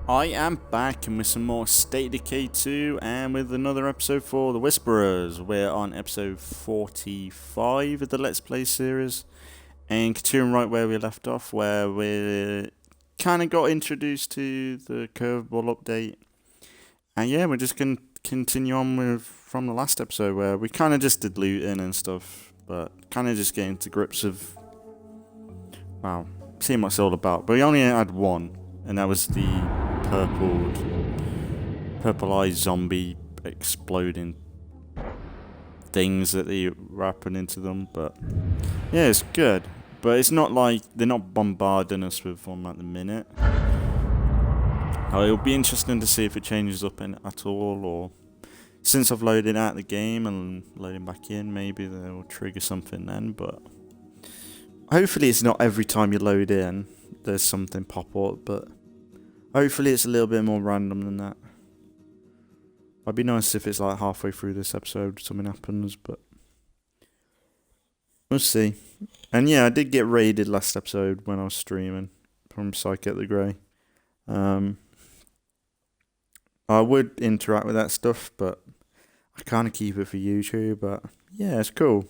I am back and with some more State of Decay 2 and with another episode for the Whisperers. We're on episode 45 of the Let's Play series and continuing right where we left off, where we kind of got introduced to the curveball update. And yeah, we're just going to continue on with from the last episode where we kind of just did looting and stuff, but kind of just getting to grips of, wow, seeing what it's all about. But we only had one, and that was the purple-eyed zombie exploding things that they wrapping into them. But yeah, it's good. But it's not like they're not bombarding us with them at the minute. It'll be interesting to see if it changes up at all, or since I've loaded out the game and loading back in, maybe they'll trigger something then. But hopefully it's not every time you load in there's something pop up, but hopefully it's a little bit more random than that. It'd be nice if it's like halfway through this episode something happens, but we'll see. And yeah, I did get raided last episode when I was streaming from Psych at the Grey. I would interact with that stuff, but I kind of keep it for YouTube. But yeah, it's cool.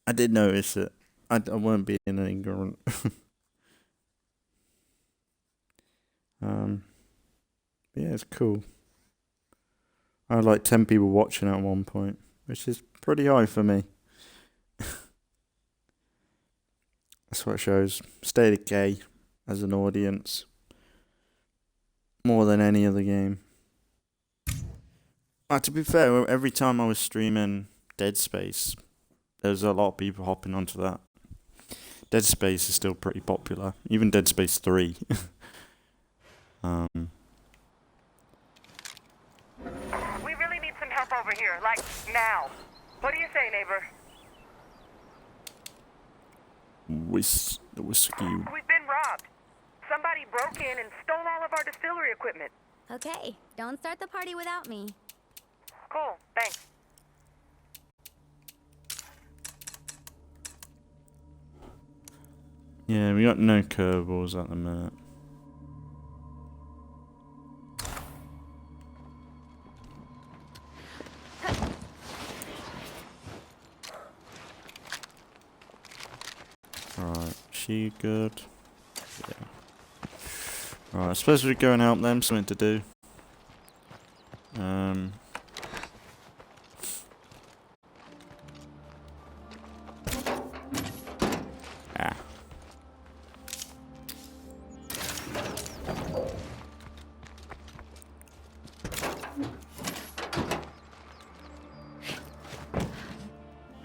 I did notice it. I won't be an ignorant. Yeah, it's cool. I had like 10 people watching at one point, which is pretty high for me. That's what it shows. State of Decay as an audience. More than any other game. To be fair, every time I was streaming Dead Space, there was a lot of people hopping onto that. Dead Space is still pretty popular. Even Dead Space 3. We really need some help over here, like now. What do you say, neighbor? The whiskey. We've been robbed. Somebody broke in and stole all of our distillery equipment. Okay, don't start the party without me. Cool, thanks. Yeah, we got no curveballs at the minute. Alright, she good? Yeah. Alright, I suppose we go and help them, something to do.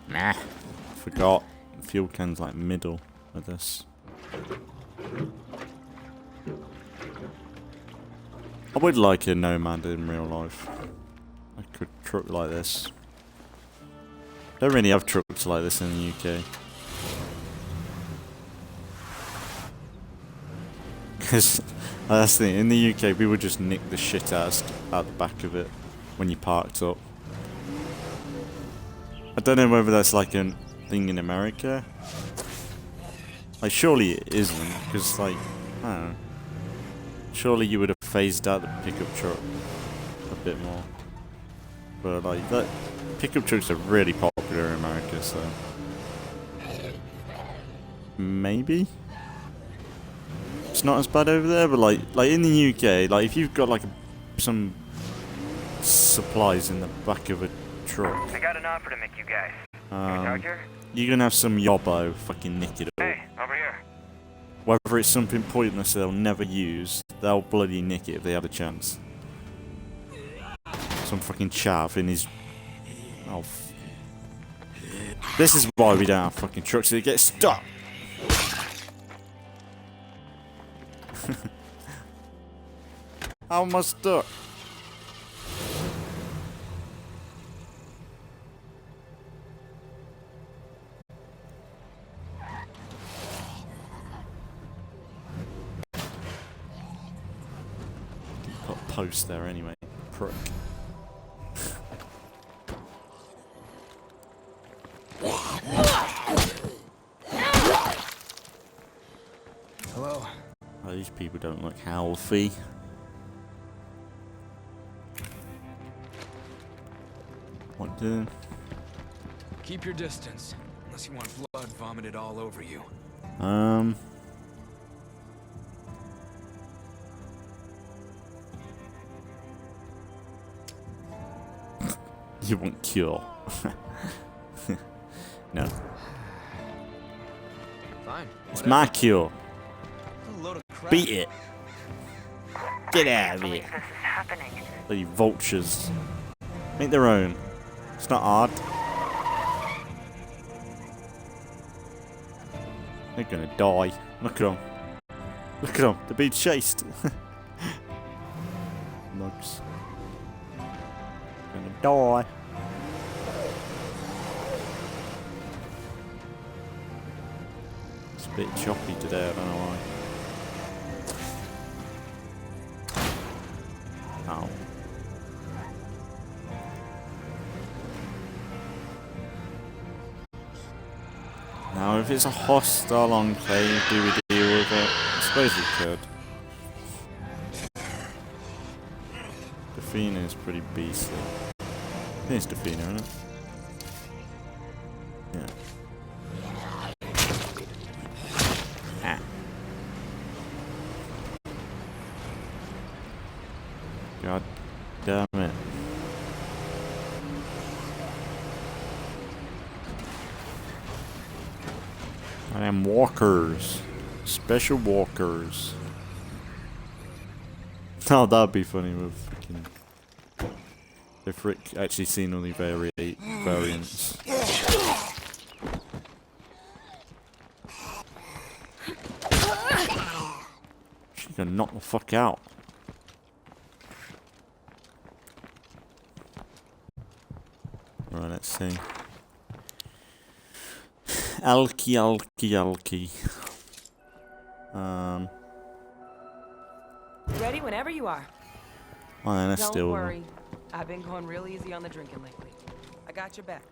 Nah. Forgot. Fuel can's like middle with this. I would like a Nomad in real life. I could truck like this. Don't really have trucks like this in the UK. Because that's the thing, in the UK we would just nick the shit out the back of it when you parked up. I don't know whether that's like a thing in America. Like surely it isn't, because like, I don't know. Surely you would have phased out the pickup truck a bit more. But like, that pickup trucks are really popular in America, so maybe it's not as bad over there. But like in the UK, like if you've got like some supplies in the back of a truck, I got an offer to make you guys. Charger? you're gonna have some yobbo fucking nick it all. Hey, over here. Whether it's something pointless they'll never use, they'll bloody nick it if they have a chance. Some fucking chav in his... Oh, this is why we don't have fucking trucks, they get stuck! How am I stuck? Put a post there anyway, prick. Hello. Are These people don't look healthy. What the? Keep your distance, unless you want blood vomited all over you. You want cure? No. Fine. It's my cure. A load of crap. Beat it. Get out of I here. can't believe this is happening. Bloody vultures. Make their own. It's not hard. They're gonna die. Look at them. Look at them. They're being chased. Mugs. Gonna die. It's a bit choppy today, I don't know why. Ow. Now, if it's a hostile enclave, do we deal with it? I suppose we could. Defina is pretty beastly. I think it's Defina, isn't it? Yeah. Ah. God damn it. I am walkers. Special walkers. Oh, that'd be funny with freaking... If Rick actually seen all the variants. She's gonna knock the fuck out. Right, let's see. Alky. Ready whenever you are. Oh, and that's Don't still. worry. I've been going real easy on the drinking lately. I got your back.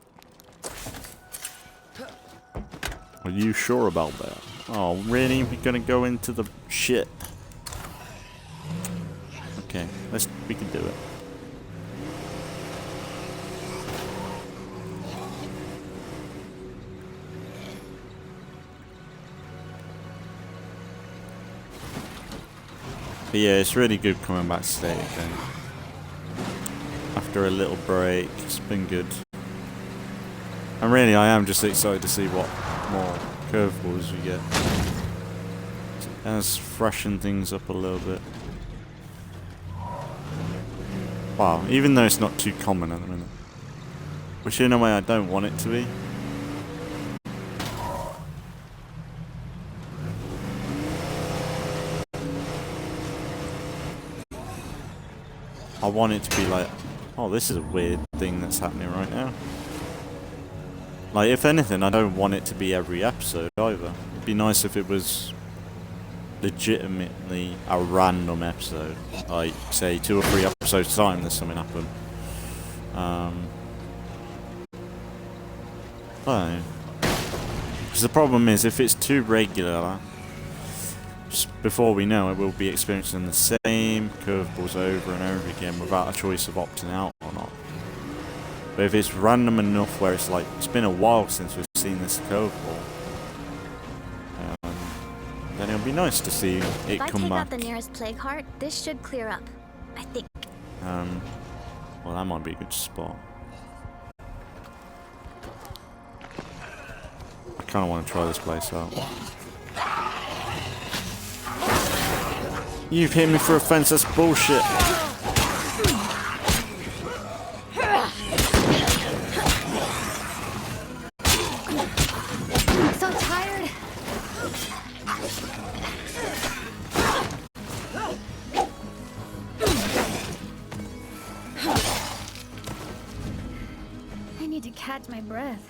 Are you sure about that? Oh, really? We're gonna go into the shit. Okay, we can do it. But yeah, it's really good coming back to State of Decay. After a little break, it's been good. And really, I am just excited to see what more curveballs we get. It has freshened things up a little bit. Wow, even though it's not too common at the minute. Which in a way I don't want it to be. I want it to be like, oh, this is a weird thing that's happening right now. Like, if anything, I don't want it to be every episode either. It'd be nice if it was legitimately a random episode. Like, say, 2 or 3 episodes time there's something happen. I don't know. Because the problem is, if it's too regular, before we know it, we'll be experiencing the same curveballs over and over again without a choice of opting out or not. But if it's random enough where it's like, it's been a while since we've seen this curveball, then it'll be nice to see it If I come take back. out the nearest plague heart, this should clear up. I think. Well, that might be a good spot. I kind of want to try this place out. You've hit me for a fence, that's bullshit. I'm so tired. I need to catch my breath.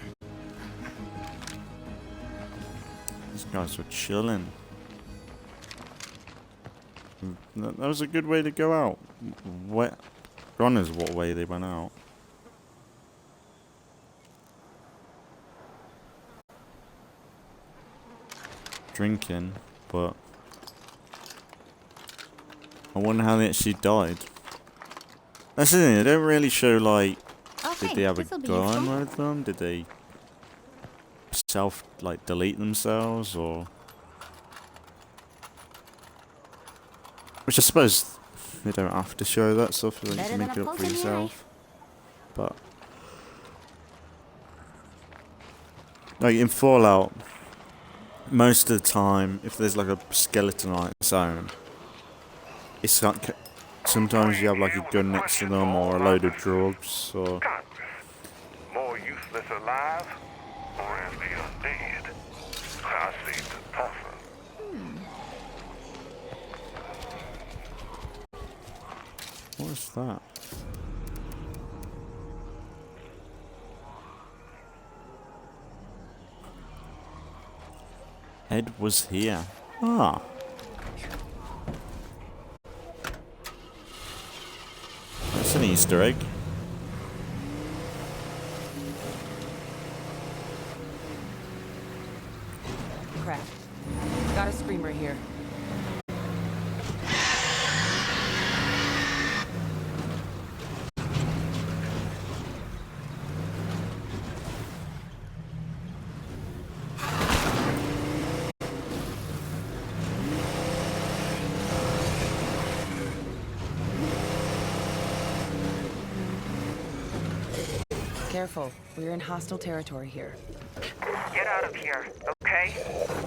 These guys were chilling. That was a good way to go out. God knows what way they went out. Drinking, but I wonder how they actually died. That's the thing, they don't really show, like, did they have a gun with them? Did they delete themselves, or... Which I suppose they don't have to show that stuff, so you can make it up for yourself. But... like, in Fallout, most of the time, if there's, like, a skeleton on its own, it's like... sometimes you have, like, a gun next to them, or a load of drugs, or... more useless alive, or as the undead. I see the tougher. What is that? Ed was here. Ah. That's an Easter egg. Crap. Got a screamer here. Careful, we're in hostile territory here. Get out of here, okay?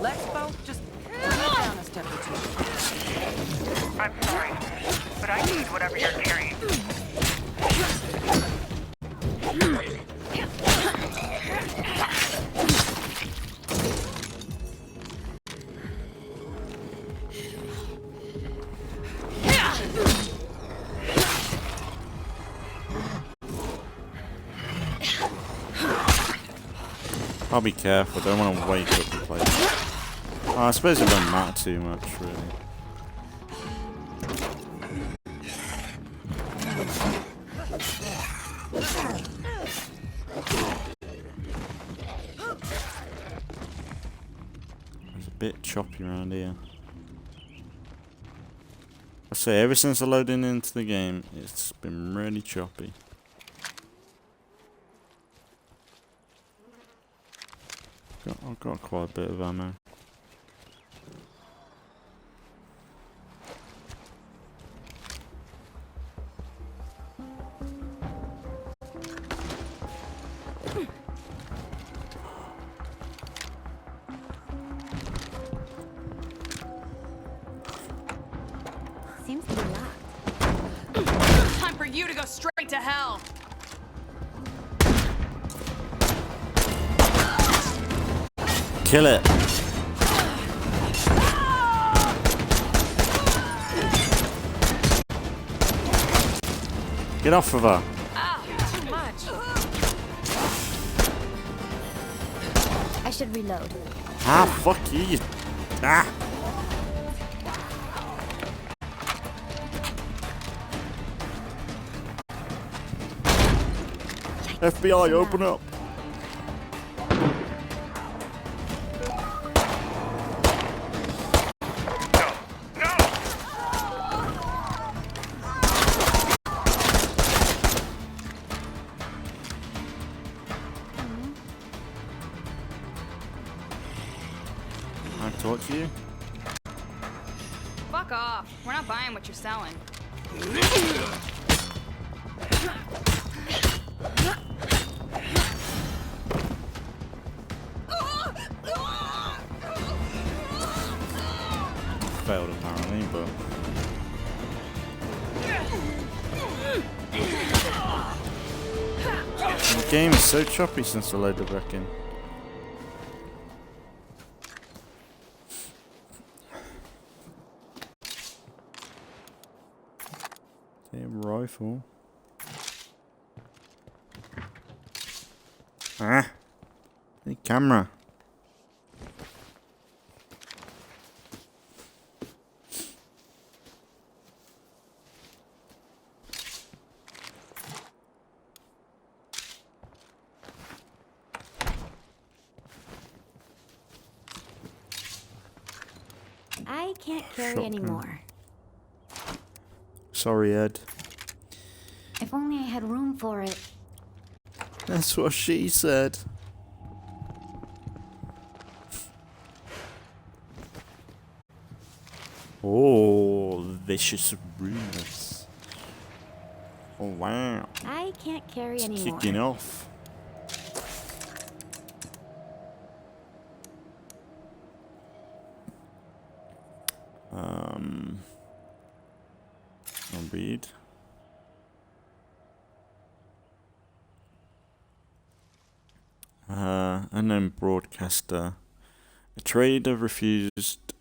Let's both just get down a step or two. I'm sorry, but I need whatever you're carrying. I'll be careful, don't want to wake up the place. Oh, I suppose it doesn't matter too much, really. It's a bit choppy around here. I say, ever since I loaded into the game, it's been really choppy. I've got quite a bit of ammo. Seems to be locked. Time for you to go straight to hell. Kill it! Get off of her! Ow, too much. I should reload. Ah, fuck you! Ah! FBI, open up! Talk to you? Fuck off. We're not buying what you're selling. Failed apparently, but... the game is so choppy since I loaded back in. Rifle. Ah! The camera. I can't carry anymore. Sorry, Ed. If only I had room for it. That's what she said. Oh, vicious rumors. Oh, wow. I can't carry It's anymore. kicking off. I'll read. Unknown broadcaster. A trader refused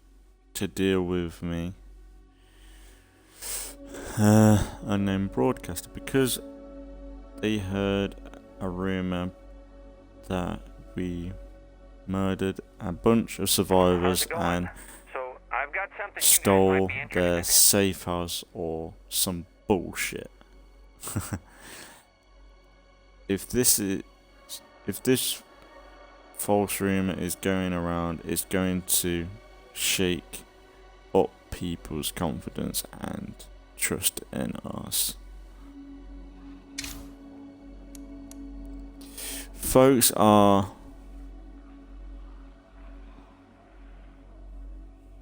to deal with me. Unknown broadcaster, because they heard a rumor that we murdered a bunch of survivors and So I've got something you guys stole might be their interested safe house or some bullshit. If this false rumor is going around, it's going to shake up people's confidence and trust in us. Folks are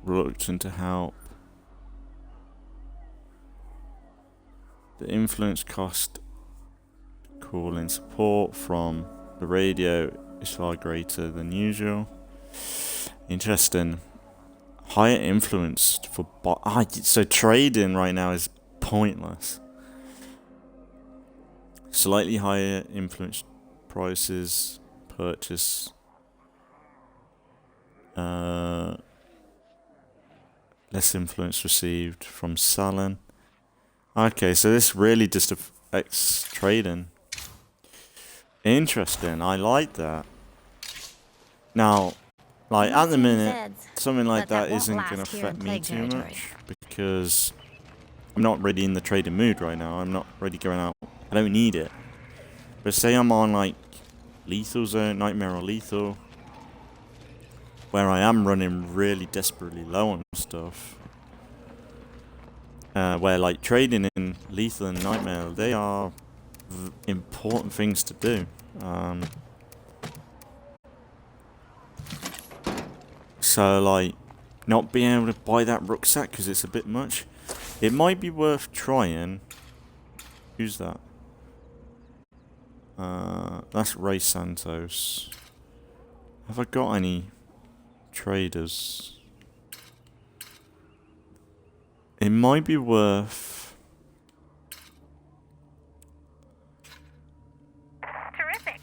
reluctant to help. The influence cost calling support from the radio is far greater than usual. Interesting. Higher influence for so trading right now is pointless. Slightly higher influence prices purchase. Less influence received from selling. Okay, so this really just affects trading. Interesting, I like that. Now, like at the minute, something like that isn't going to affect me too much because I'm not really in the trading mood right now. I'm not ready going out. I don't need it. But say I'm on like Lethal Zone, Nightmare or Lethal, where I am running really desperately low on stuff. Where like trading in Lethal and Nightmare, they are important things to do. So like not being able to buy that rucksack because it's a bit much, it might be worth trying. Who's that? That's Ray Santos. Have I got any traders? It might be worth. Terrific.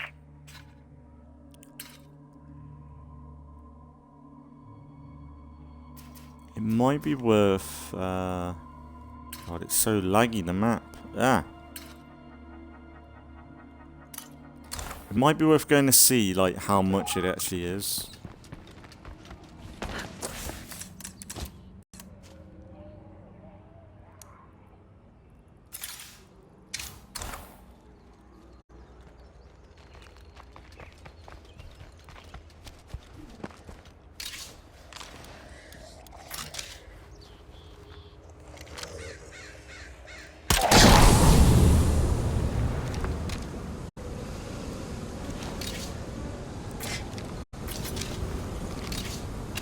It might be worth. God, it's so laggy, the map. It might be worth going to see like how much it actually is.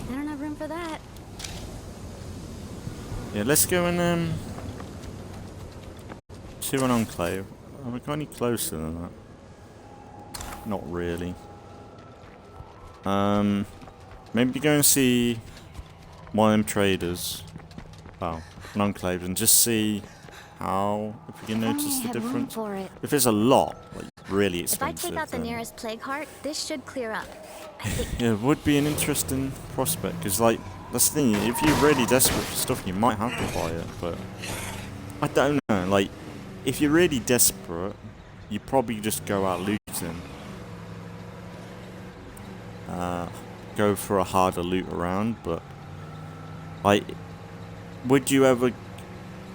I don't have room for that. Yeah, let's go and to an enclave. Are we got any closer than that? Not really. Maybe go and see one of them traders. Well, an enclave, and just see how if we can If only notice I the had room difference. for it. If it's a lot, like really If I expensive, take out the then nearest plague heart, this should clear up. yeah, it would be an interesting prospect. Because like that's the thing, if you're really desperate for stuff, you might have to buy it. But I don't know. Like if you're really desperate, you probably just go out looting. Go for a harder loot around, but like, would you ever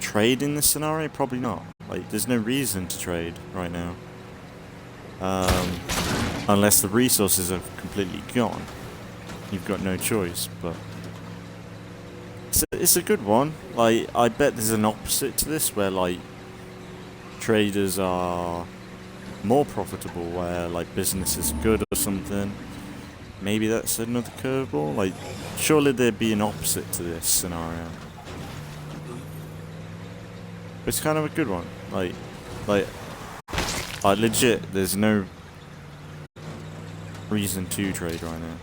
trade in this scenario? Probably not. Like, there's no reason to trade right now, unless the resources are completely gone. You've got no choice. But It's a good one. Like, I bet there's an opposite to this where, like, traders are more profitable, where, like, business is good or something. Maybe that's another curveball. Like, surely there'd be an opposite to this scenario. But it's kind of a good one. Like, legit, there's no reason to trade right now.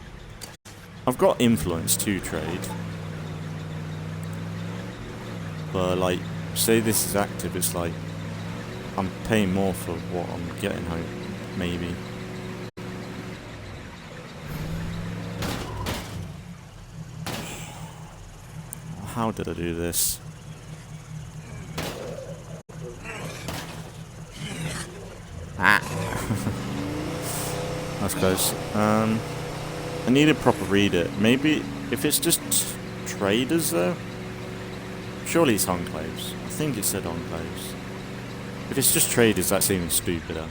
I've got influence to trade. But, like, say this is active, it's like, I'm paying more for what I'm getting home, maybe. How did I do this? Ah! That's close. I need to proper read it. Maybe, if it's just traders though? Surely it's enclaves. I think it said enclaves. If it's just traders, that's even stupider.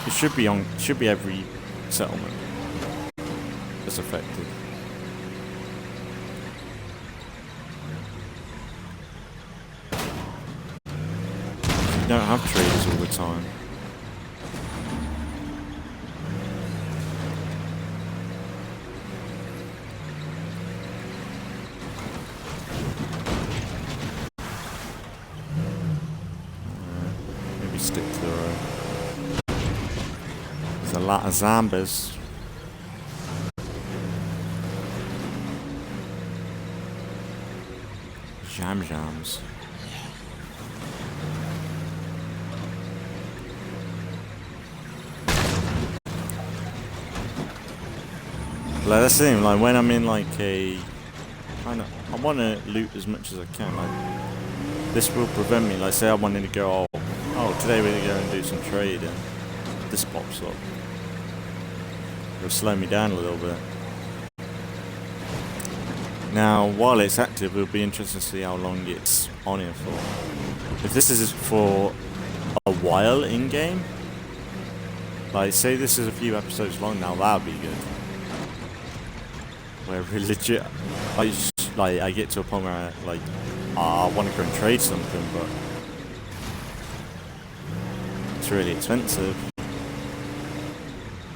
It should be every settlement that's affected. You don't have traders all the time. Maybe stick to the road. There's a lot of zombies. Jams. Like, that's the thing, like, when I'm in, like, I want to loot as much as I can, like, this will prevent me, like, say I wanted to go, oh, today we're going to go and do some trading, this pops up, it'll slow me down a little bit. Now, while it's active, it'll be interesting to see how long it's on here for. If this is for a while in-game, like, say this is a few episodes long now, that would be good. Where legit, I get to a point where I want to go and trade something, but it's really expensive.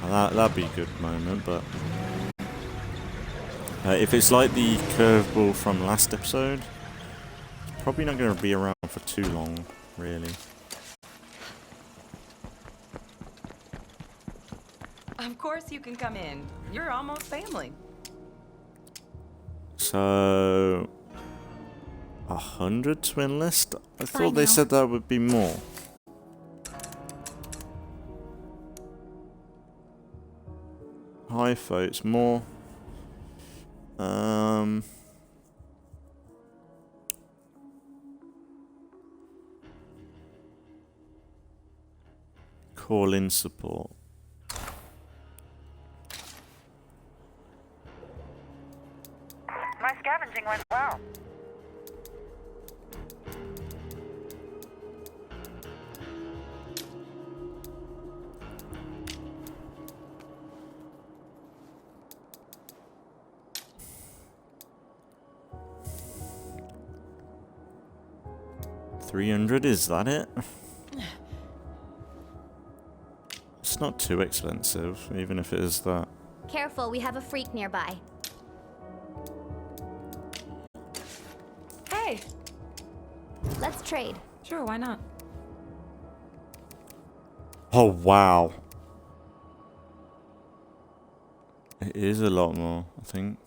That'd be a good moment, but if it's like the curveball from last episode, it's probably not going to be around for too long, really. Of course you can come in. You're almost family. So, 100 to enlist? I thought they now. said that would be more. Hi folks, more. Call in support. My scavenging went well. $300, is that it? It's not too expensive, even if it is that. Careful, we have a freak nearby. Hey! Let's trade. Sure, why not? Oh wow. It is a lot more, I think.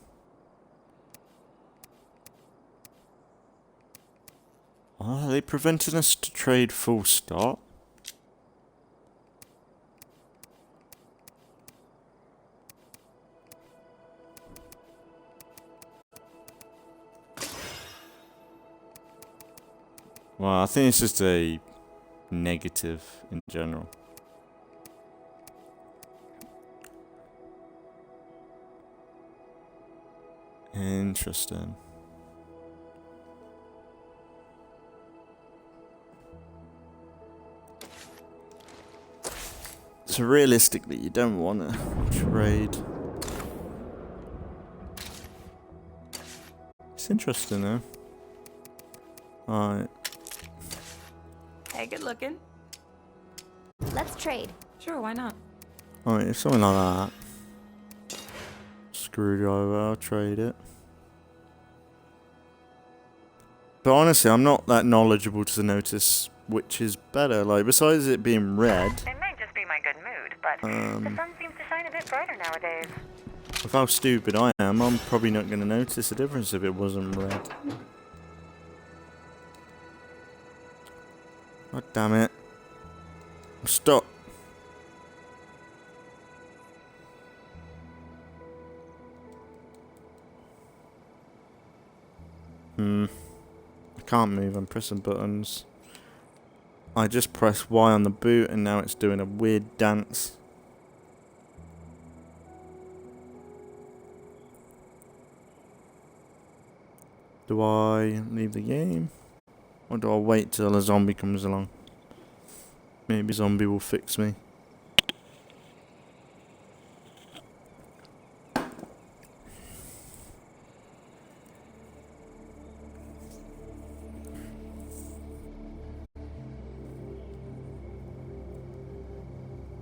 Oh, are they preventing us to trade full stop? Well, I think it's just a negative in general. Interesting. So realistically, you don't want to trade. It's interesting though. Alright. Hey, good looking. Let's trade. Sure, why not? Alright, if something like that. Screwdriver, I'll trade it. But honestly, I'm not that knowledgeable to notice which is better. Like, besides it being red, It might just be my good mood, but the sun seems to shine a bit brighter nowadays. with how stupid I am, I'm probably not going to notice the difference if it wasn't red. God damn it. I'm stuck. I can't move, I'm pressing buttons. I just pressed Y on the boot and now it's doing a weird dance. Do I leave the game? Or do I wait till a zombie comes along? Maybe a zombie will fix me.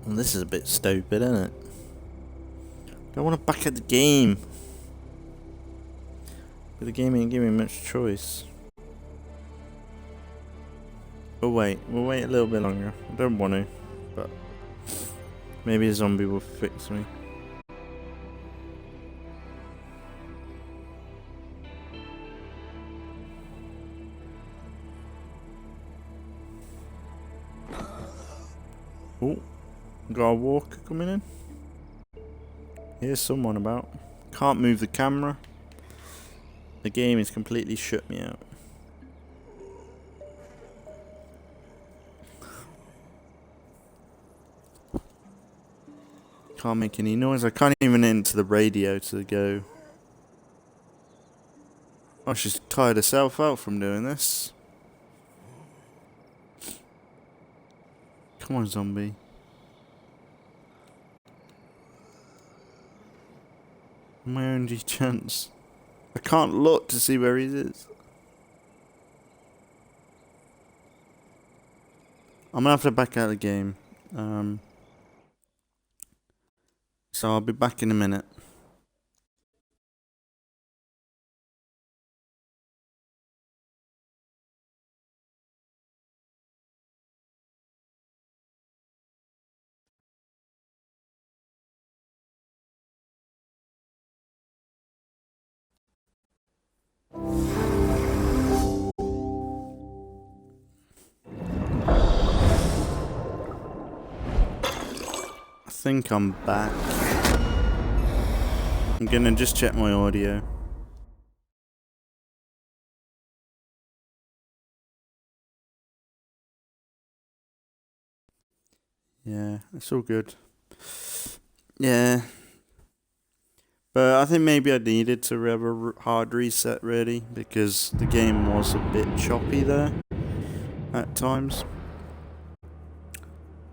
Well, this is a bit stupid, isn't it? I want to back at the game. But the game ain't giving me much choice. We'll wait a little bit longer. I don't want to, but maybe a zombie will fix me. Oh, got a walker coming in. Here's someone about. Can't move the camera. The game has completely shut me out. Can't make any noise. I can't even enter the radio to go. Oh, she's tired herself out from doing this. Come on, zombie. My only chance. I can't look to see where he is. I'm gonna have to back out of the game. So I'll be back in a minute. I think I'm back. I'm gonna just check my audio. Yeah, it's all good. Yeah. But I think maybe I needed to have a hard reset really, because the game was a bit choppy there at times.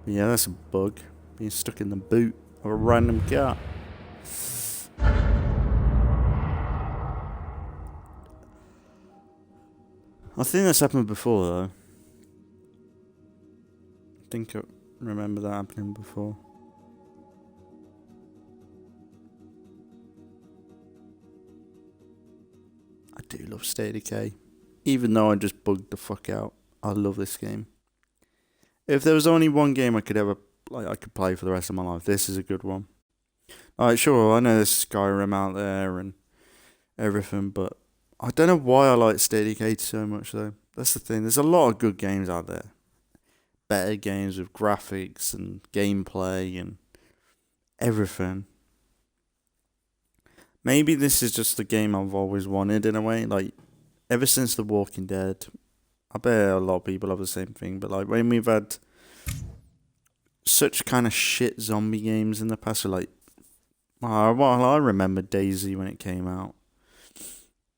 But yeah, that's a bug. Being stuck in the boot of a random car. I think that's happened before though. I think I remember that happening before. I do love State of Decay. Even though I just bugged the fuck out. I love this game. If there was only one game I could ever I could play for the rest of my life, this is a good one. Alright, sure, I know there's Skyrim out there and everything, but I don't know why I like State of Decay so much though. That's the thing. There's a lot of good games out there. Better games with graphics and gameplay and everything. Maybe this is just the game I've always wanted in a way. Like, ever since The Walking Dead, I bet a lot of people have the same thing, but like when we've had such kind of shit zombie games in the past, like, well, I remember Daisy when it came out,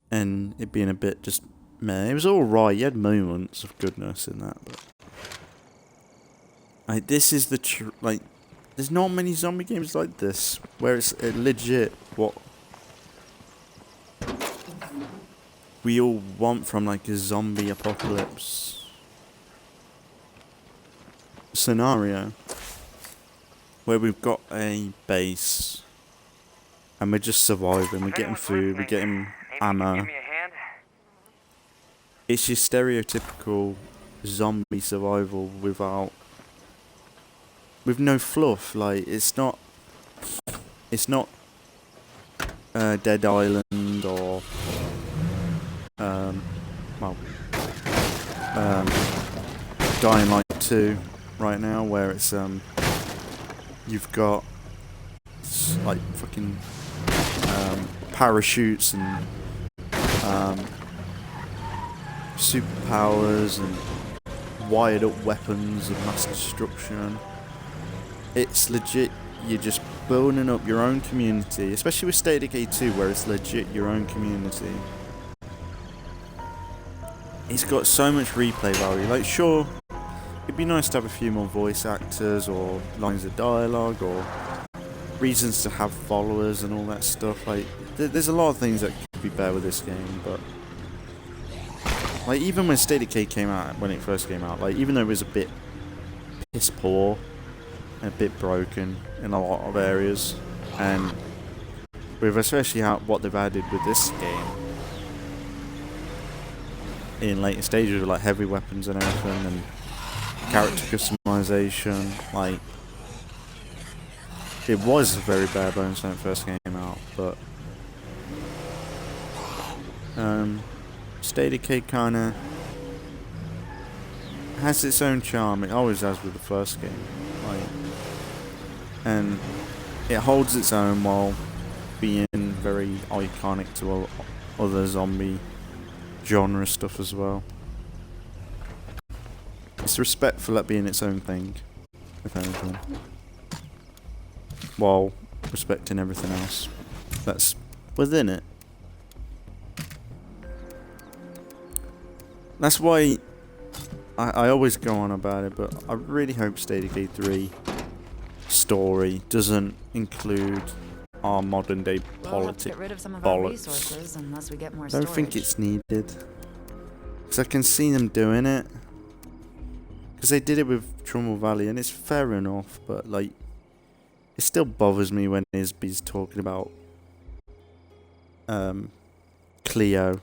and it being a bit just meh. It was alright, you had moments of goodness in that, but like, this is the like, there's not many zombie games like this, where it's legit what we all want from like a zombie apocalypse scenario, where we've got a base and we're just surviving, we're getting food, we're getting ammo. Give me a hand. It's your stereotypical zombie survival with no fluff. Like it's not Dead Island or Dying Light 2 right now, where it's you've got like fucking parachutes and superpowers and wired up weapons of mass destruction. It's legit, you're just building up your own community, especially with State of Decay 2, where it's legit your own community. It's got so much replay value. Like, sure, it'd be nice to have a few more voice actors or lines of dialogue or reasons to have followers and all that stuff. Like, there's a lot of things that could be better with this game, but like, even when State of Decay came out, when it first came out, like, even though it was a bit piss poor and a bit broken in a lot of areas, and with especially what they've added with this game in later stages with like heavy weapons and everything and character customization, like, it was very bare bones when it first came out, but State of Decay kinda has its own charm. It always has with the first game, like, and it holds its own while being very iconic to other zombie genre stuff as well. It's respectful at being its own thing, if anything, while respecting everything else that's within it. That's why I always go on about it, but I really hope State of Decay 3 story doesn't include our modern day politics. Get rid of some of our resources unless we get more storage. I don't think it's needed, because I can see them doing it, because they did it with Trumball Valley, and it's fair enough, but like, it still bothers me when Isby's talking about Cleo's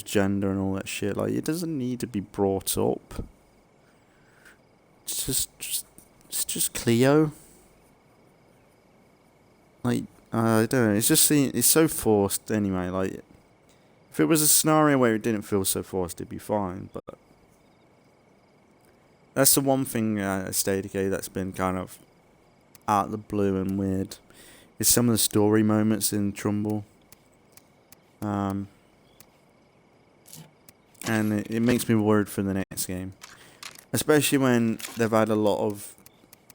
gender and all that shit. Like, it doesn't need to be brought up. It's just Cleo. Like, I don't know. It's so forced anyway. Like, if it was a scenario where it didn't feel so forced, it'd be fine. But that's the one thing at State of Decay that's been kind of out of the blue and weird. Is some of the story moments in Trumball. And it makes me worried for the next game, especially when they've had a lot of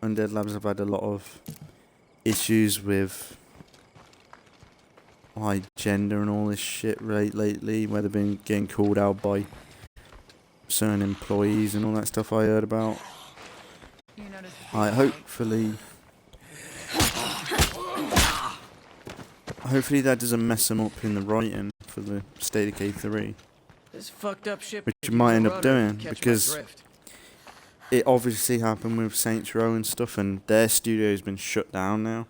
Undead Labs have had a lot of issues with like gender and all this shit lately, where they've been getting called out by certain employees and all that stuff I heard about. Hopefully that doesn't mess them up in the writing for the State of Decay 3. This fucked up ship. Which you might end up doing, because it obviously happened with Saints Row and stuff, and their studio's been shut down now.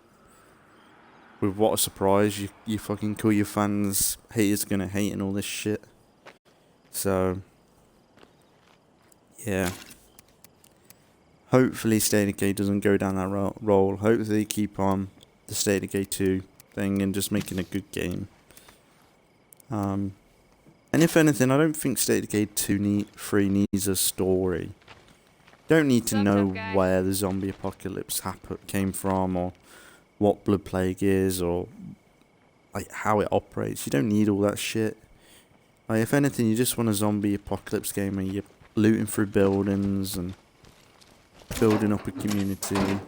With what a surprise, you fucking call your fans haters gonna hate and all this shit. So, yeah. Hopefully State of Decay doesn't go down that roll. Hopefully they keep on the State of Decay 2 thing and just making a good game. And if anything, I don't think State of Decay 3 needs a story. Don't need to know where the zombie apocalypse came from, or what Blood Plague is, or like how it operates. You don't need all that shit. Like, if anything, you just want a zombie apocalypse game where you're looting through buildings and building up a community,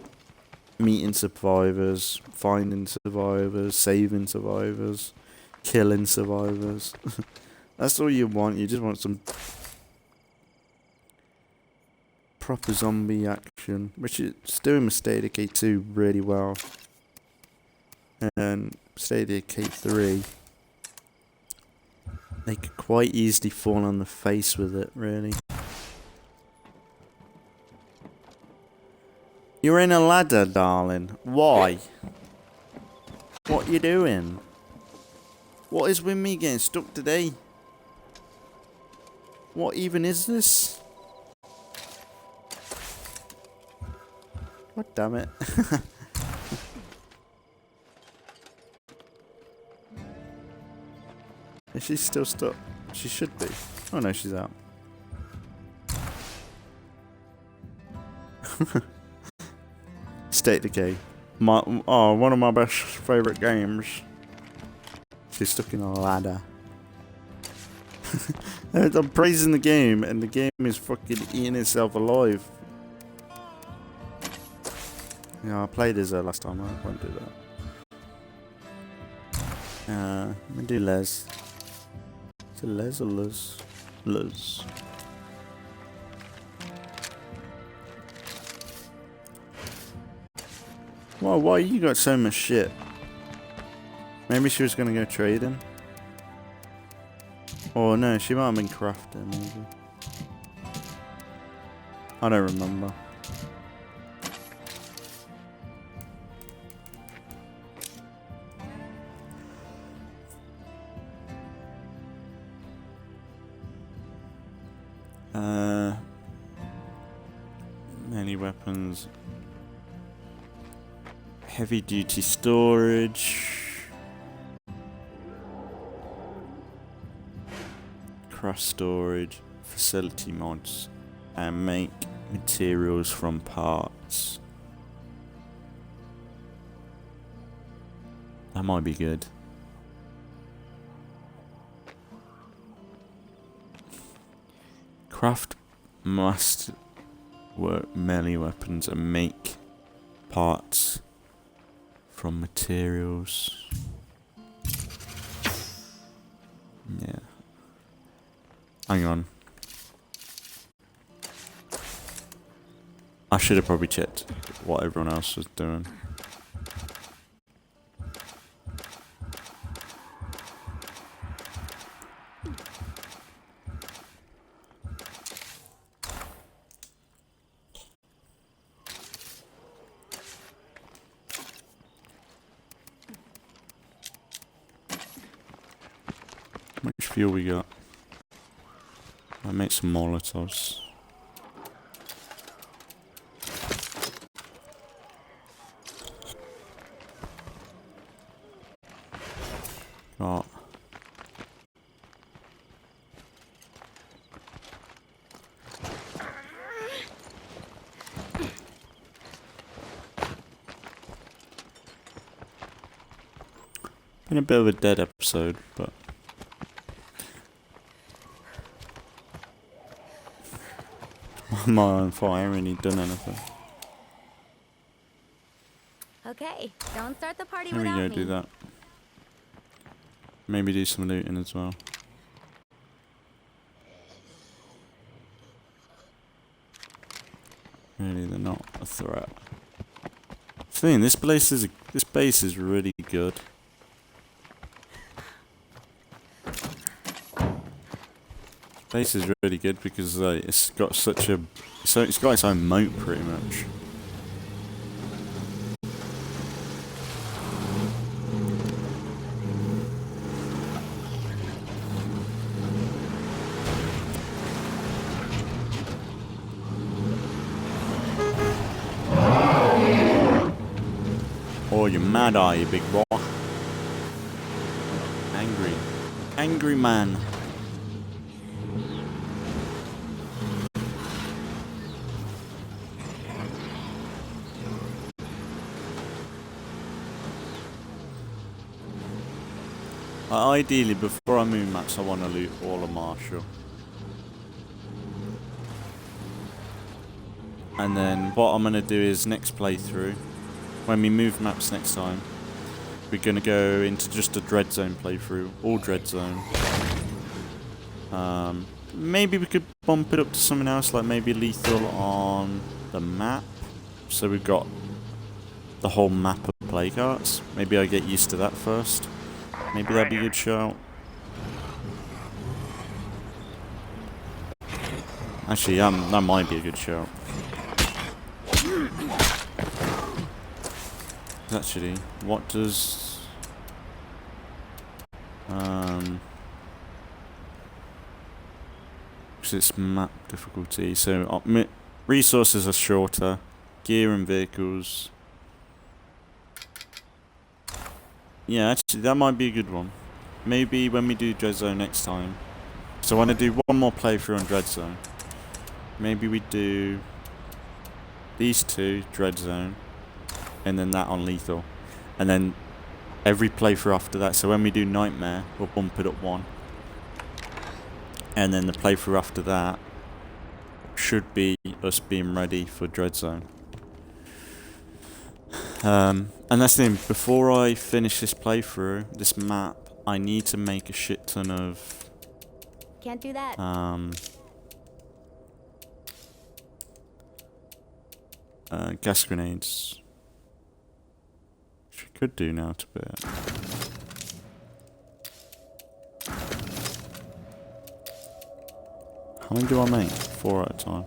meeting survivors, finding survivors, saving survivors, killing survivors. That's all you want. You just want some proper zombie action, which it's doing with State of Decay 2 really well. And State of Decay 3 They could quite easily fall on the face with it, really. You're in a ladder, darling. Why? What you doing? What is with me getting stuck today? What even is this? God damn it. Is she still stuck? She should be. Oh no, she's out. State of Decay. One of my best favourite games. She's stuck in a ladder. I'm praising the game, and the game is fucking eating itself alive. Yeah, I played as her last time. I won't do that. I'm gonna do Les. Is it Les or Luz? Luz. Why you got so much shit? Maybe she was gonna go trading. Or no, she might have been crafting, maybe. I don't remember. Many weapons. Heavy duty storage. Craft storage. Facility mods. And make materials from parts. That might be good. Craft master work melee weapons and make parts from materials. Yeah. Hang on. I should have probably checked what everyone else was doing. How much fuel we got? I'll make some Molotovs. Got been a bit of a dead episode, but I'm on fire. I haven't really done anything. Okay, don't start the party There we without go, me. do that. Maybe do some looting as well. Really, they're not a threat. This base is really good. Base is really good because it's got such a, so it's got its own moat pretty much. Oh, you're mad, are you, big boy? Angry. Angry man. Ideally, before I move maps, I want to loot all of Marshall. And then what I'm going to do is next playthrough, when we move maps next time, we're going to go into just a Dreadzone playthrough, all Dreadzone. Maybe we could bump it up to something else, like maybe lethal on the map. So we've got the whole map of play carts. Maybe I get used to that first. Maybe that'd be a good shout. Actually, that might be a good shout. Actually, what does... Because it's map difficulty, so resources are shorter, gear and vehicles. Yeah, actually, that might be a good one. Maybe when we do Dreadzone next time. So I want to do one more playthrough on Dreadzone. Maybe we do these two, Dreadzone, and then that on Lethal. And then every playthrough after that, so when we do Nightmare, we'll bump it up one. And then the playthrough after that should be us being ready for Dreadzone. And that's the thing, before I finish this playthrough, this map, I need to make a shit ton of... Can't do that. Gas grenades. Which we could do now to bit. How many do I make? 4 at a time.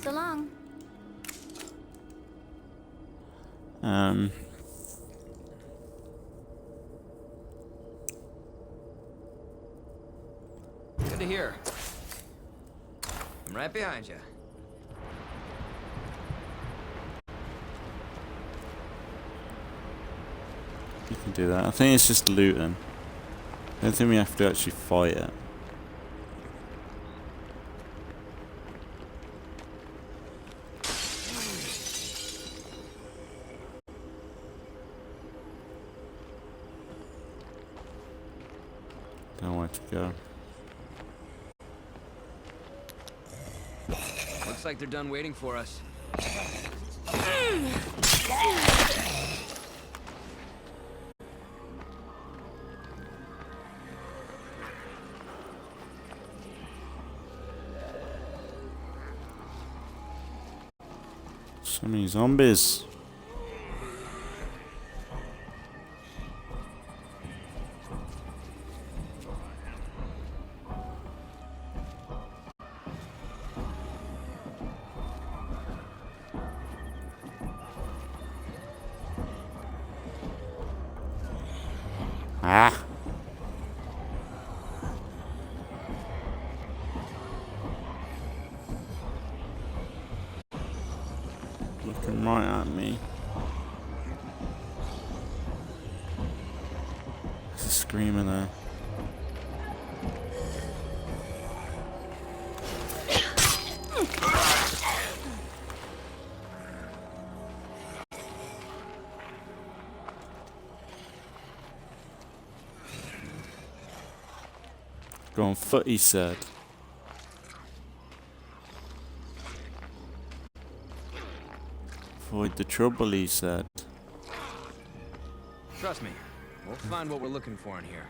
So long. Good to hear. I'm right behind you. You can do that. I think it's just looting. I don't think we have to actually fight it. Don't know where to go. Looks like they're done waiting for us. So many zombies. Ah. Looking right at me. There's a screamer there. Go on foot, he said. Avoid the trouble, he said. Trust me, we'll find what we're looking for in here.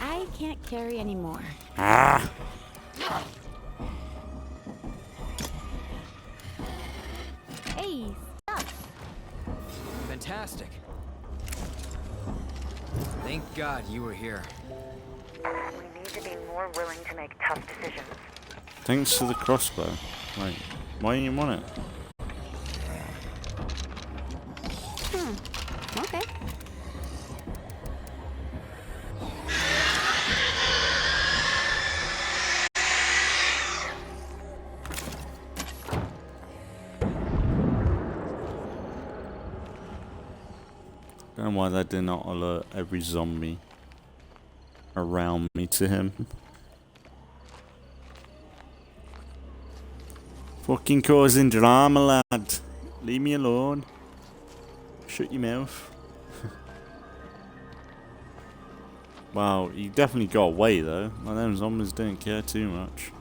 I can't carry anymore. Ah! Hey, stop. Fantastic. Thank God you were here. We need to be more willing to make tough decisions. Thanks to the crossbow. Wait, why do you want it? Okay. I don't know why that did not alert every zombie around me to him. Fucking causing drama, lad. Leave me alone. Shut your mouth. Wow, he definitely got away though. Well, them zombies didn't care too much.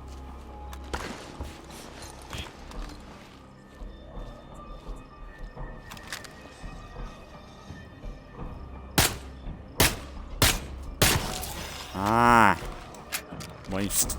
Ah! Waste.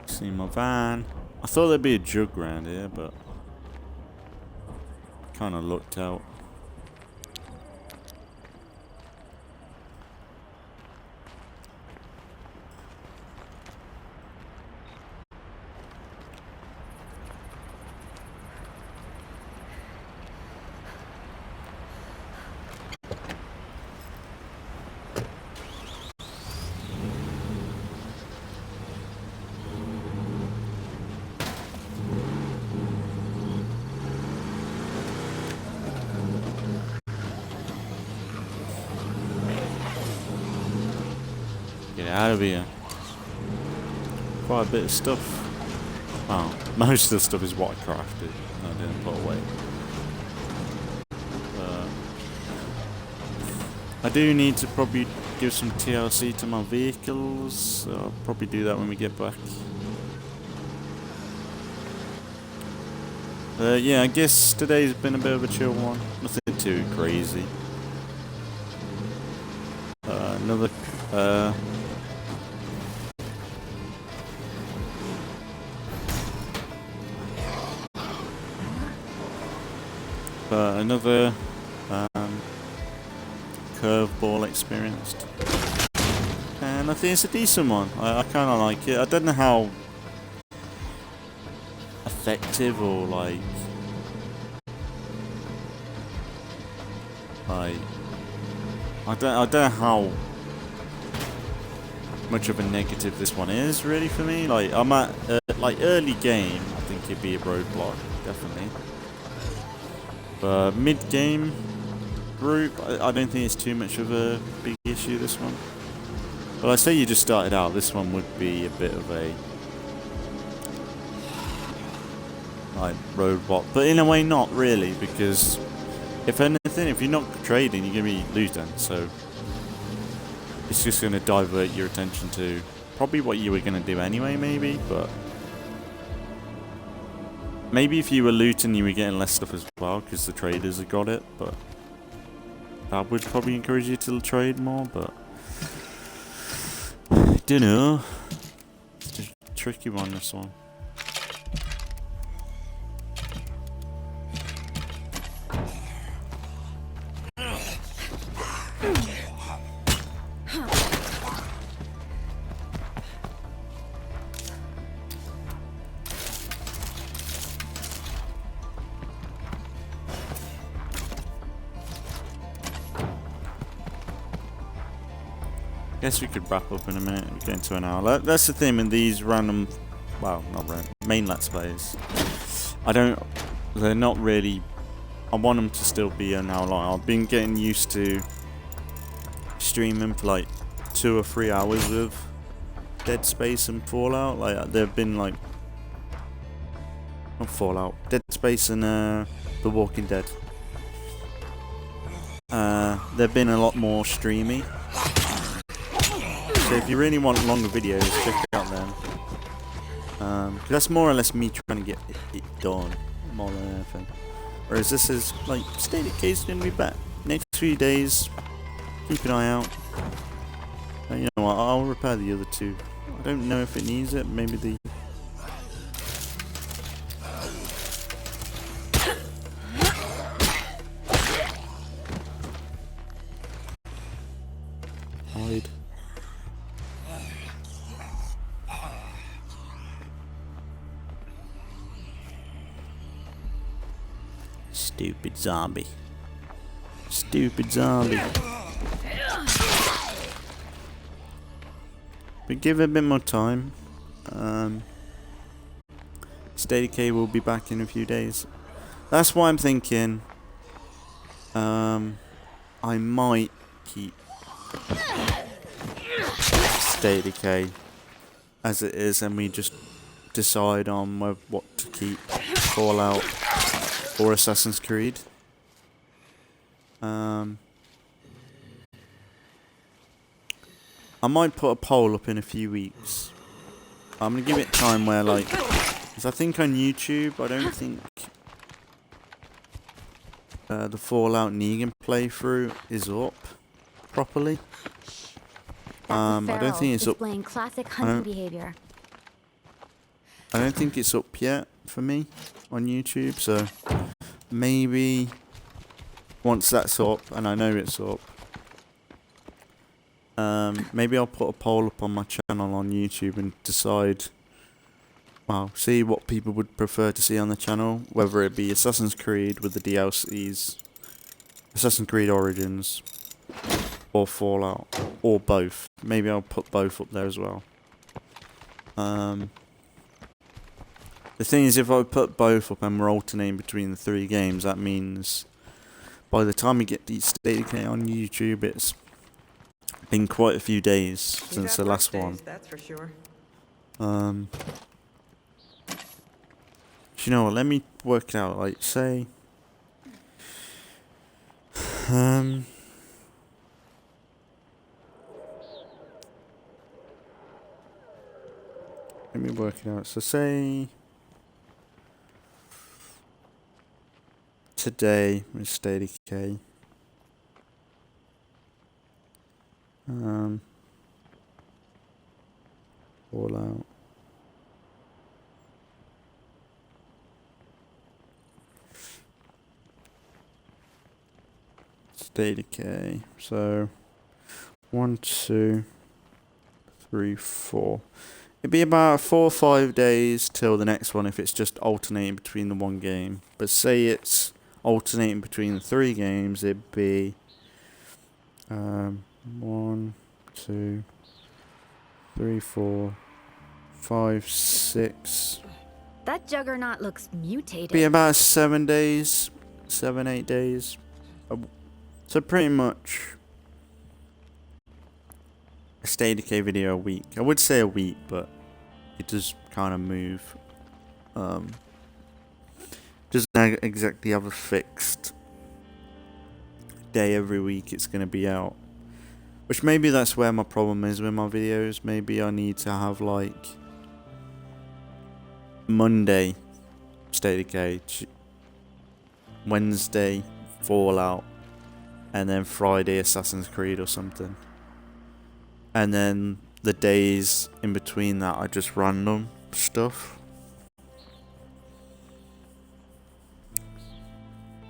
See my van. I thought there'd be a jug around here, but kind of looked out. Get out of here. Quite a bit of stuff. Well, most of the stuff is what I crafted. I didn't put away. I do need to probably give some TLC to my vehicles. So I'll probably do that when we get back. Yeah, I guess today's been a bit of a chill one. Nothing too crazy. Another curveball experienced, and I think it's a decent one. I kind of like it. I don't know how effective or like I don't know how much of a negative this one is really for me. Like I'm at like early game, I think it'd be a roadblock definitely. But mid-game group, I don't think it's too much of a big issue, this one. But I say you just started out, this one would be a bit of a like roadblock. But in a way not really, because if anything, if you're not trading, you're going to be looting. So it's just going to divert your attention to probably what you were going to do anyway, maybe, but maybe if you were looting, you were getting less stuff as well, because the traders have got it, but that would probably encourage you to trade more, but I don't know. It's a tricky one, this one. Guess we could wrap up in a minute. We're getting to an hour. That's the thing in these random, well, not random, main let's plays. They're not really. I want them to still be an hour long. I've been getting used to streaming for like 2 or 3 hours with Dead Space and Fallout. Like they've been like, not Fallout, Dead Space and The Walking Dead. They've been a lot more streamy. So if you really want longer videos, check out them. 'Cause that's more or less me trying to get it done, more than anything. Whereas this is like, State of Decay's going to be back next few days. Keep an eye out. And you know what? I'll repair the other two. I don't know if it needs it. Maybe the. Hide. Stupid zombie. Stupid zombie. But give it a bit more time. State of Decay will be back in a few days. That's why I'm thinking. I might keep State of Decay as it is, and we just decide on what to keep, Fallout or Assassin's Creed. I might put a poll up in a few weeks. I'm gonna give it time where, like, 'cause I think on YouTube, I don't think the Fallout Negan playthrough is up properly. I don't think it's up. Displaying classic hunting behavior. I don't think it's up yet for me on YouTube, so maybe once that's up, and I know it's up, maybe I'll put a poll up on my channel on YouTube and decide, well, see what people would prefer to see on the channel, whether it be Assassin's Creed with the DLCs, Assassin's Creed Origins, or Fallout, or both. Maybe I'll put both up there as well. The thing is, if I put both up and we're alternating between the 3 games, that means by the time we get the State of Decay on YouTube, it's been quite a few days since the last one. That's for sure. You know what, let me work it out, like, say, let me work it out, so say, today with State of Decay, Fallout, State of Decay, so 1, 2, 3, 4. It'd be about 4 or 5 days till the next one if it's just alternating between the 1 game. But say it's alternating between the 3 games, it'd be 1, 2, 3, 4, 5, 6. That juggernaut looks mutated. Be about 7 days, 7, 8 days. So pretty much a State of Decay video a week. I would say a week, but it does kind of move. Doesn't exactly have a fixed day every week it's going to be out. Which maybe that's where my problem is with my videos. Maybe I need to have like Monday State of Decay, Wednesday Fallout, and then Friday Assassin's Creed or something. And then the days in between that are just random stuff.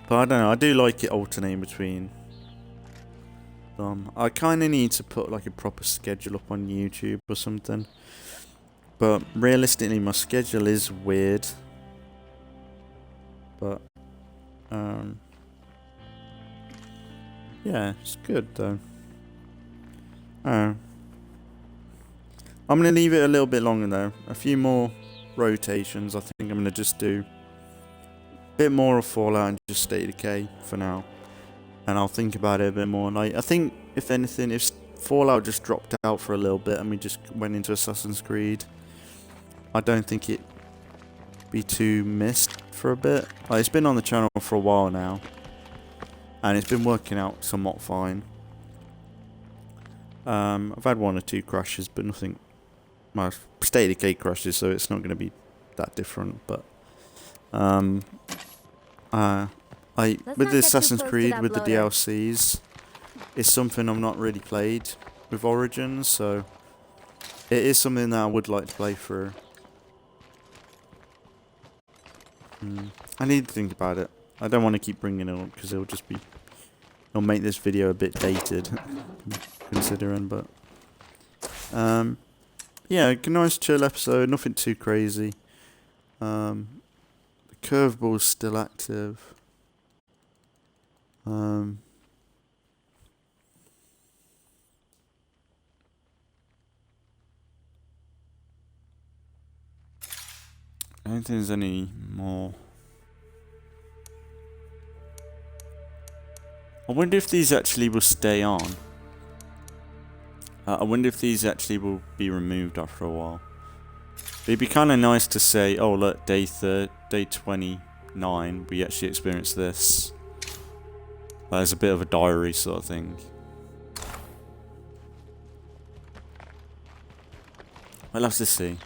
But I don't know, I do like it alternating between them. I kind of need to put like a proper schedule up on YouTube or something. But realistically my schedule is weird. But yeah, it's good though. I'm going to leave it a little bit longer though. A few more rotations. I think I'm going to just do a bit more of Fallout and just State of Decay for now. And I'll think about it a bit more. Like, I think, if anything, if Fallout just dropped out for a little bit and we just went into Assassin's Creed, I don't think it'd be too missed for a bit. Like, it's been on the channel for a while now. And it's been working out somewhat fine. I've had 1 or 2 crashes, but nothing. My State of Decay crashes, so it's not going to be that different. But with the Assassin's Creed, with the DLCs, it's something I've not really played with Origins, so it is something that I would like to play through. I need to think about it. I don't want to keep bringing it up because it'll make this video a bit dated, considering. But yeah, a nice chill episode, nothing too crazy. The curveball's still active. I don't think there's any more. I wonder if these actually will stay on. I wonder if these actually will be removed after a while. It'd be kind of nice to say, oh look, day 29, we actually experienced this. There's a bit of a diary sort of thing. I'd love to see.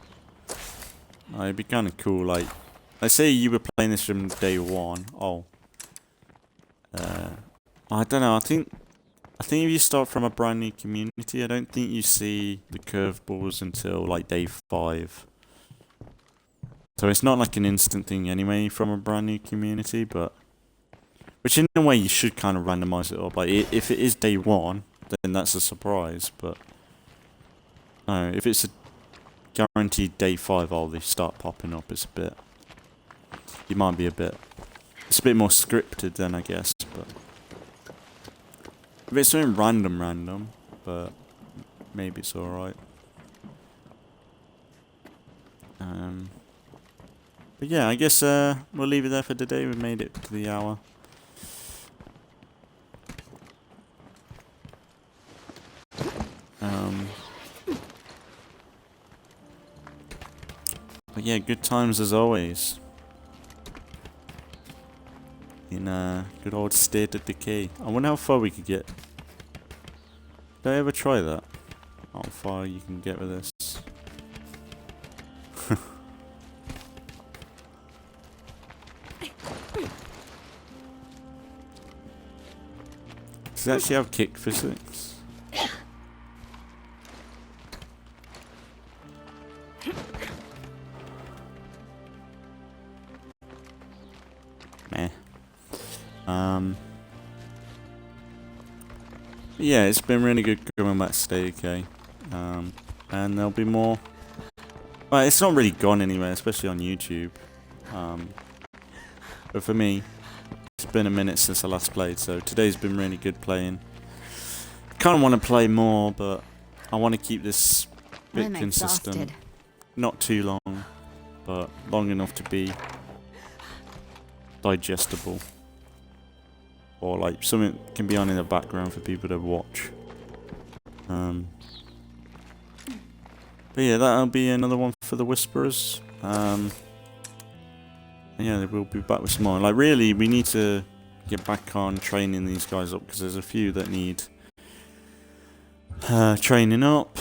It'd be kind of cool, like, let's say you were playing this from day 1. Oh. I don't know, I think if you start from a brand new community, I don't think you see the curveballs until like day 5. So it's not like an instant thing anyway from a brand new community, but which in a way you should kind of randomize it up. Like if it is day 1, then that's a surprise, but no, if it's a guaranteed day 5, oh, they start popping up, it's a bit, it might be a bit, it's a bit more scripted then, I guess, but if it's something random, but maybe it's alright. But yeah, I guess we'll leave it there for today. We made it to the hour. But yeah, good times as always. In good old State of Decay. I wonder how far we could get. Did I ever try that? How far you can get with this? Does it actually have kick physics? Meh. Yeah, it's been really good going back to State of Decay. And there'll be more. Well, it's not really gone anywhere, especially on YouTube. But for me, it's been a minute since I last played, so today's been really good playing. Kind of want to play more, but I want to keep this bit I'm consistent. exhausted. Not too long, but long enough to be digestible. Or like something can be on in the background for people to watch. But yeah, that'll be another one for the Whisperers. Yeah, we'll be back with some more. Like, really, we need to get back on training these guys up, because there's a few that need training up.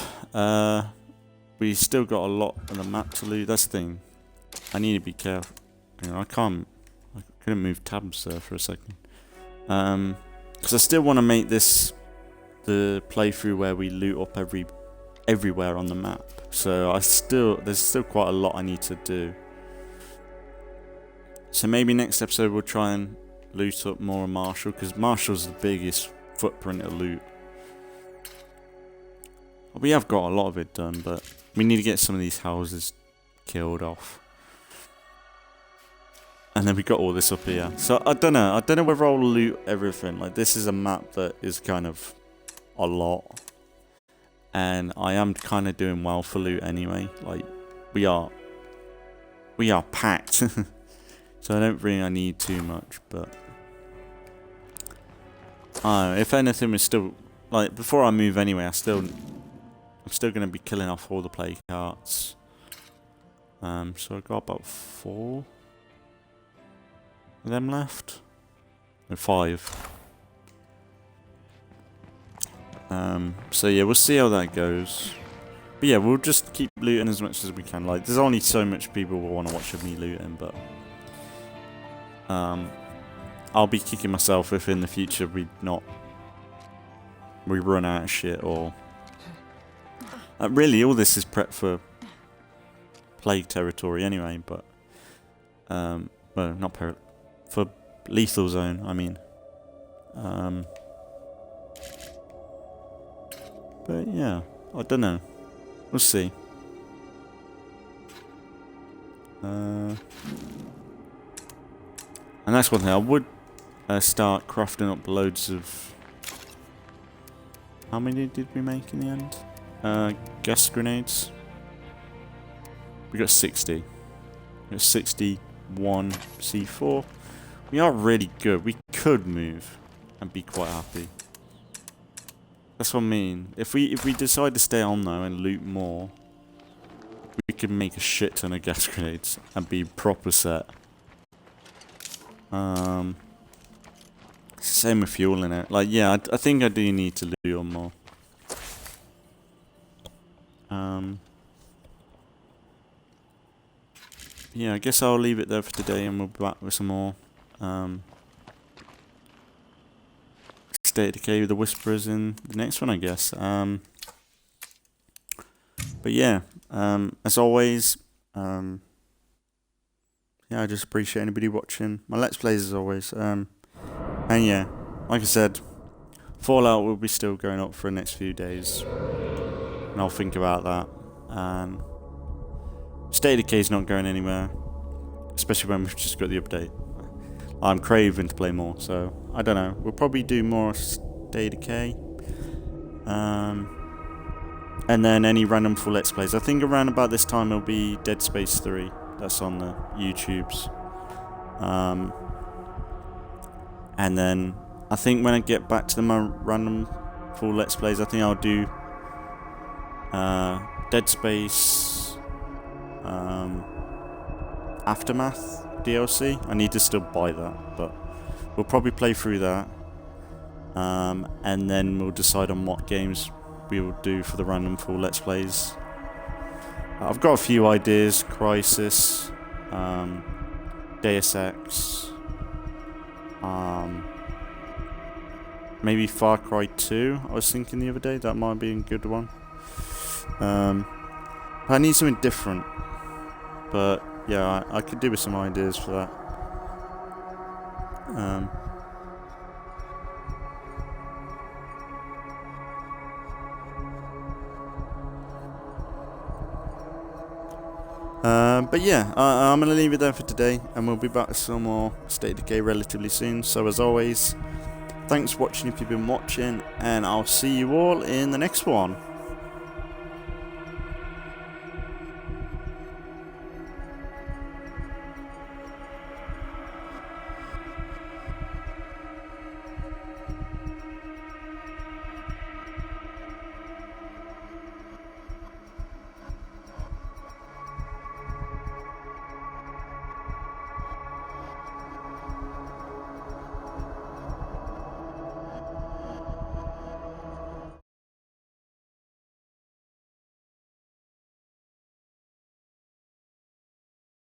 We still got a lot of the map to loot. That's the thing. I need to be careful. You know, I couldn't move tabs there for a second. Because I still want to make this the playthrough where we loot up everywhere on the map. So there's still quite a lot I need to do. So maybe next episode we'll try and loot up more of Marshall, because Marshall's the biggest footprint of loot. We have got a lot of it done, but we need to get some of these houses killed off. And then we got all this up here. So I don't know whether I'll loot everything. Like, this is a map that is kind of a lot. And I am kind of doing well for loot anyway. Like, we are packed. So I don't think I need too much, but if anything, we're still, like, before I move anyway, I'm still gonna be killing off all the play carts. So I got about 4 of them left. No, 5. So yeah, we'll see how that goes. But yeah, we'll just keep looting as much as we can. Like, there's only so much people will want to watch of me looting, but I'll be kicking myself if in the future we run out of shit, or really all this is prep for plague territory anyway, but well, not for lethal zone, I mean. But yeah, I don't know, we'll see. And that's one thing, I would start crafting up loads of... How many did we make in the end? Gas grenades. We got 60. We got 61 C4. We are really good. We could move and be quite happy. That's what I mean. If we decide to stay on though and loot more, we can make a shit ton of gas grenades and be proper set. Same with fuel in it. Like, yeah, I think I do need to loot on more. Yeah, I guess I'll leave it there for today, and we'll be back with some more State of Decay with the Whisperers in the next one, I guess. But yeah, as always, yeah, I just appreciate anybody watching my Let's Plays as always. And yeah, like I said, Fallout will be still going up for the next few days, and I'll think about that. And State of Decay is not going anywhere, especially when we've just got the update. I'm craving to play more, so I don't know. We'll probably do more State of Decay, and then any random full Let's Plays. I think around about this time it'll be Dead Space 3. That's on the YouTubes. And then I think when I get back to my random full Let's Plays, I think I'll do Dead Space Aftermath DLC. I need to still buy that, but we'll probably play through that, and then we'll decide on what games we will do for the random full Let's Plays. I've got a few ideas: Crisis, Deus Ex, maybe Far Cry 2. I was thinking the other day that might be a good one. I need something different, but yeah, I could do with some ideas for that. But yeah, I'm going to leave it there for today, and we'll be back with some more State of Decay relatively soon. So as always, thanks for watching if you've been watching, and I'll see you all in the next one.